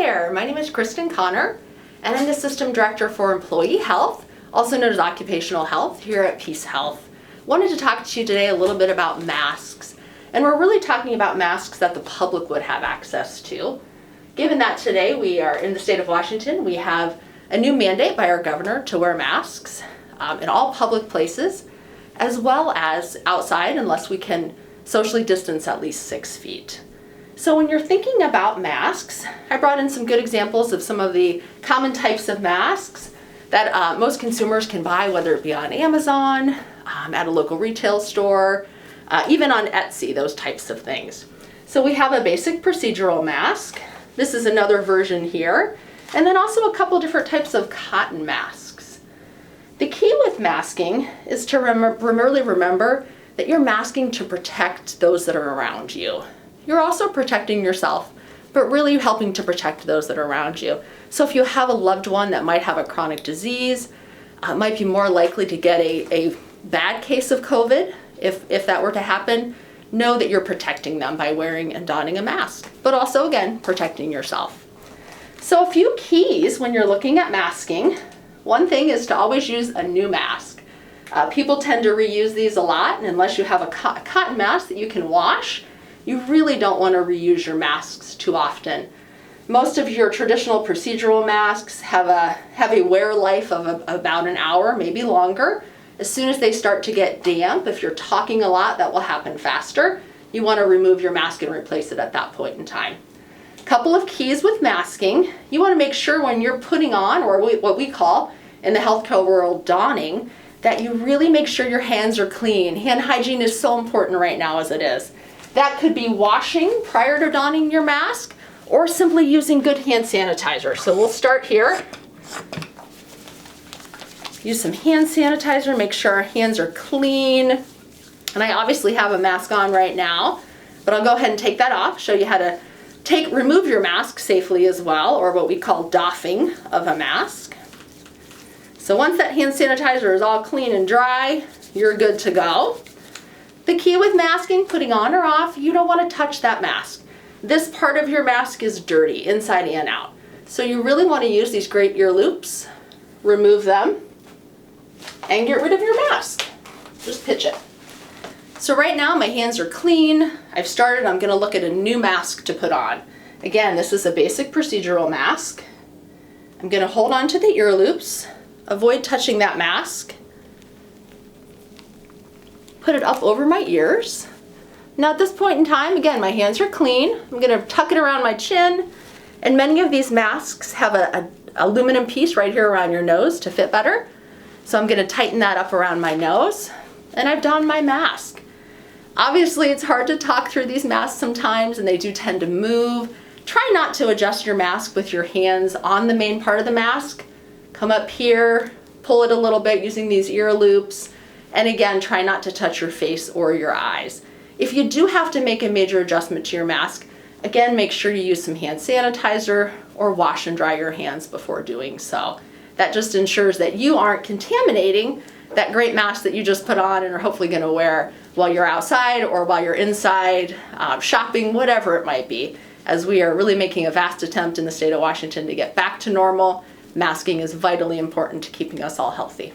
there, my name is Cristin Connor, and I'm the System Director for Employee Health, also known as Occupational Health, here at PeaceHealth. Wanted to talk to you today a little bit about masks, and we're really talking about masks that the public would have access to. Given that today we are in the state of Washington, we have a new mandate by our governor to wear masks in all public places, as well as outside unless we can socially distance at least 6 feet. So when you're thinking about masks, I brought in some good examples of some of the common types of masks that most consumers can buy, whether it be on Amazon, at a local retail store, even on Etsy, those types of things. So we have a basic procedural mask. This is another version here. And then also a couple different types of cotton masks. The key with masking is to really remember that you're masking to protect those that are around you. You're also protecting yourself, but really helping to protect those that are around you. So if you have a loved one that might have a chronic disease, might be more likely to get a bad case of COVID, if that were to happen, know that you're protecting them by wearing and donning a mask, but also, again, protecting yourself. So a few keys when you're looking at masking. One thing is to always use a new mask. People tend to reuse these a lot, and unless you have a cotton mask that you can wash, you really don't want to reuse your masks too often. Most of your traditional procedural masks have a wear life of about an hour, maybe longer. As soon as they start to get damp, if you're talking a lot, that will happen faster. You want to remove your mask and replace it at that point in time. Couple of keys with masking. You want to make sure when you're putting on, or what we call in the healthcare world donning, that you really make sure your hands are clean. Hand hygiene is so important right now as it is. That could be washing prior to donning your mask or simply using good hand sanitizer. So we'll start here. Use some hand sanitizer, make sure our hands are clean. And I obviously have a mask on right now, but I'll go ahead and take that off, show you how to remove your mask safely as well, or what we call doffing of a mask. So once that hand sanitizer is all clean and dry, you're good to go. The key with masking, putting on or off, you don't want to touch that mask. This part of your mask is dirty, inside and out. So you really want to use these great ear loops, remove them, and get rid of your mask. Just pitch it. So right now my hands are clean. I've started, I'm going to look at a new mask to put on. Again, this is a basic procedural mask. I'm going to hold on to the ear loops, avoid touching that mask. Put it up over my ears. Now at this point in time, again, my hands are clean. I'm going to tuck it around my chin, and many of these masks have a aluminum piece right here around your nose to fit better. So I'm going to tighten that up around my nose, and I've donned my mask. Obviously it's hard to talk through these masks sometimes, and they do tend to move. Try not to adjust your mask with your hands on the main part of the mask. Come up here, pull it a little bit using these ear loops. And again, try not to touch your face or your eyes. If you do have to make a major adjustment to your mask, again, make sure you use some hand sanitizer or wash and dry your hands before doing so. That just ensures that you aren't contaminating that great mask that you just put on and are hopefully going to wear while you're outside or while you're inside, shopping, whatever it might be. As we are really making a vast attempt in the state of Washington to get back to normal, masking is vitally important to keeping us all healthy.